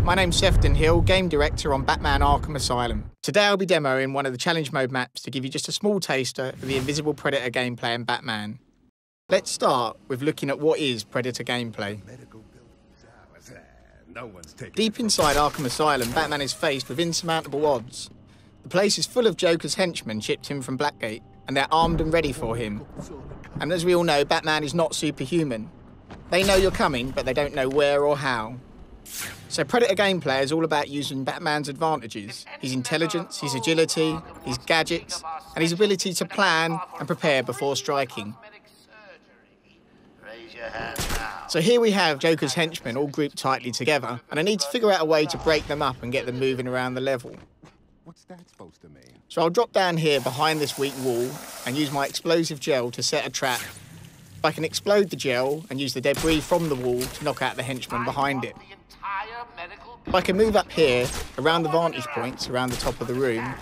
my name's Sefton Hill, Game Director on Batman Arkham Asylum. Today I'll be demoing one of the challenge mode maps to give you just a small taster of the Invisible Predator gameplay in Batman. Let's start with looking at what is Predator gameplay. Deep inside Arkham Asylum, Batman is faced with insurmountable odds. The place is full of Joker's henchmen shipped in from Blackgate, and they're armed and ready for him. And as we all know, Batman is not superhuman. They know you're coming, but they don't know where or how. So Predator gameplay is all about using Batman's advantages, his intelligence, his agility, his gadgets, and his ability to plan and prepare before striking. So here we have Joker's henchmen all grouped tightly together, and I need to figure out a way to break them up and get them moving around the level. What's that supposed to mean? So I'll drop down here behind this weak wall and use my explosive gel to set a trap. I can explode the gel and use the debris from the wall to knock out the henchmen behind it. I can move up here, around the vantage points, around the top of the room,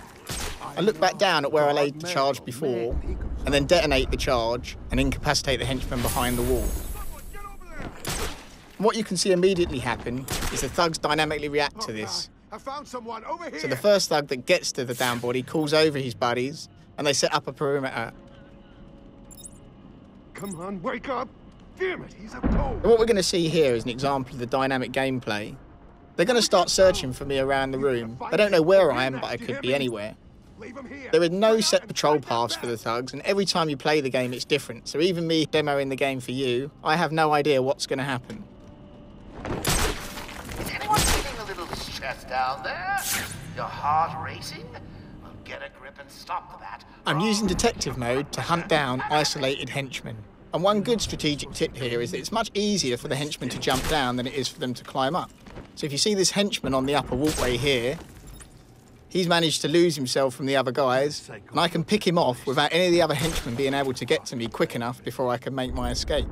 and look back down at where I laid the charge before, and then detonate the charge and incapacitate the henchmen behind the wall. What you can see immediately happen is the thugs dynamically react to this. So the first thug that gets to the down body calls over his buddies, and they set up a perimeter. Come on, wake up! Damn it, he's up cold! What we're going to see here is an example of the dynamic gameplay. They're going to start searching for me around the room. They don't know where I am, but I could be anywhere. There are no set patrol paths for the thugs, and every time you play the game it's different. So even me demoing the game for you, I have no idea what's going to happen. Is anyone feeling a little stressed down there? Your heart racing? Well, get a grip and stop that. I'm using detective mode to hunt down isolated henchmen. And one good strategic tip here is that it's much easier for the henchmen to jump down than it is for them to climb up. So if you see this henchman on the upper walkway here, he's managed to lose himself from the other guys, and I can pick him off without any of the other henchmen being able to get to me quick enough before I can make my escape.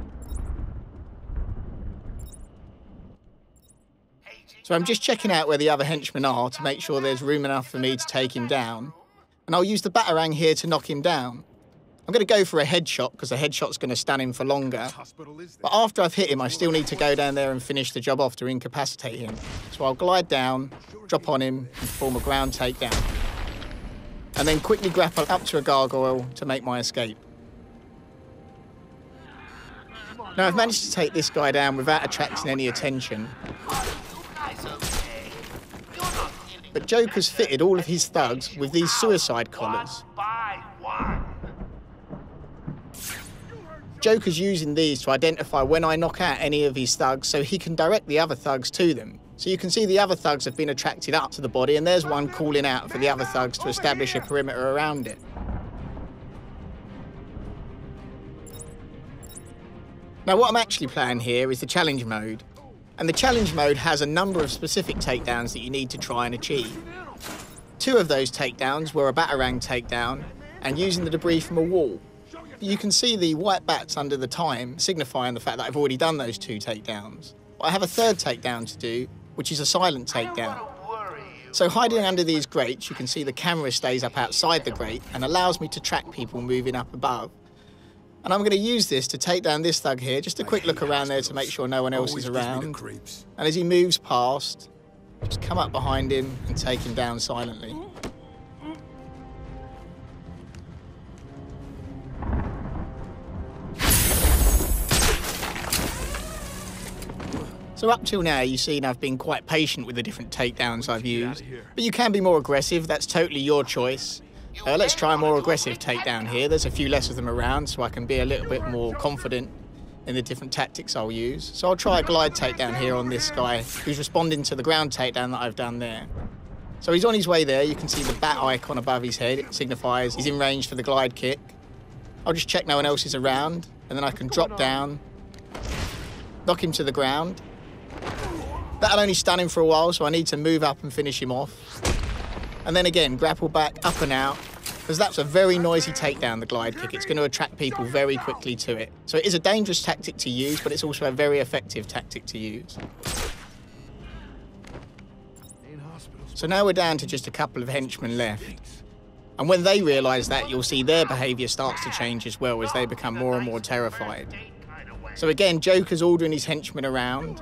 So I'm just checking out where the other henchmen are to make sure there's room enough for me to take him down, and I'll use the batarang here to knock him down. I'm going to go for a headshot because a headshot's going to stun him for longer. But after I've hit him, I still need to go down there and finish the job off to incapacitate him. So I'll glide down, drop on him, and perform a ground takedown. And then quickly grapple up to a gargoyle to make my escape. Now I've managed to take this guy down without attracting any attention. But Joker's fitted all of his thugs with these suicide collars. Joker's using these to identify when I knock out any of his thugs so he can direct the other thugs to them. So you can see the other thugs have been attracted up to the body, and there's one calling out for the other thugs to establish a perimeter around it. Now what I'm actually playing here is the challenge mode. And the challenge mode has a number of specific takedowns that you need to try and achieve. 2 of those takedowns were a batarang takedown and using the debris from a wall. You can see the white bats under the time, signifying the fact that I've already done those 2 takedowns. But I have a 3rd takedown to do, which is a silent takedown. So hiding under these grates, you can see the camera stays up outside the grate and allows me to track people moving up above. And I'm going to use this to take down this thug here, just a quick look around there to make sure no one else is around. And as he moves past, just come up behind him and take him down silently. So up till now, you've seen I've been quite patient with the different takedowns I've used, but you can be more aggressive, that's totally your choice. Let's try a more aggressive takedown here. There's a few less of them around, so I can be a little bit more confident in the different tactics I'll use. So I'll try a glide takedown here on this guy, who's responding to the ground takedown that I've done there. So he's on his way there. You can see the bat icon above his head. It signifies he's in range for the glide kick. I'll just check no one else is around, and then I can drop down, knock him to the ground. That'll only stun him for a while, so I need to move up and finish him off. And then again, grapple back, up and out, because that's a very noisy takedown, the glide kick. It's going to attract people very quickly to it. So it is a dangerous tactic to use, but it's also a very effective tactic to use. So now we're down to just a couple of henchmen left. And when they realise that, you'll see their behaviour starts to change as well as they become more and more terrified. So again, Joker's ordering his henchmen around.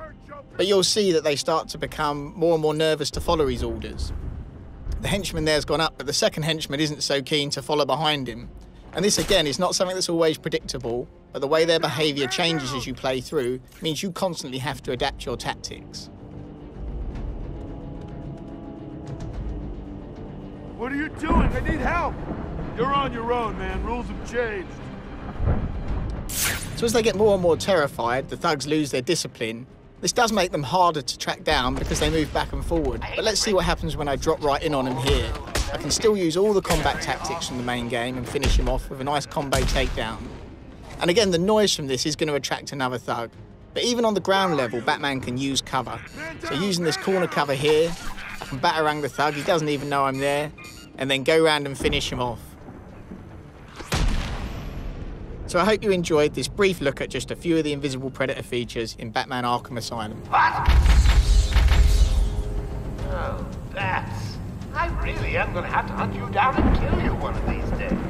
But you'll see that they start to become more and more nervous to follow his orders. The henchman there's gone up, but the second henchman isn't so keen to follow behind him. And this, again, is not something that's always predictable, but the way their behaviour changes as you play through means you constantly have to adapt your tactics. What are you doing? I need help! You're on your own, man. Rules have changed. So as they get more and more terrified, the thugs lose their discipline. This does make them harder to track down because they move back and forward. But let's see what happens when I drop right in on them here. I can still use all the combat tactics from the main game and finish him off with a nice combo takedown. And again, the noise from this is going to attract another thug. But even on the ground level, Batman can use cover. So using this corner cover here, I can batarang the thug, he doesn't even know I'm there, and then go round and finish him off. So I hope you enjoyed this brief look at just a few of the Invisible Predator features in Batman Arkham Asylum. What? Oh, bats. I really am going to have to hunt you down and kill you one of these days.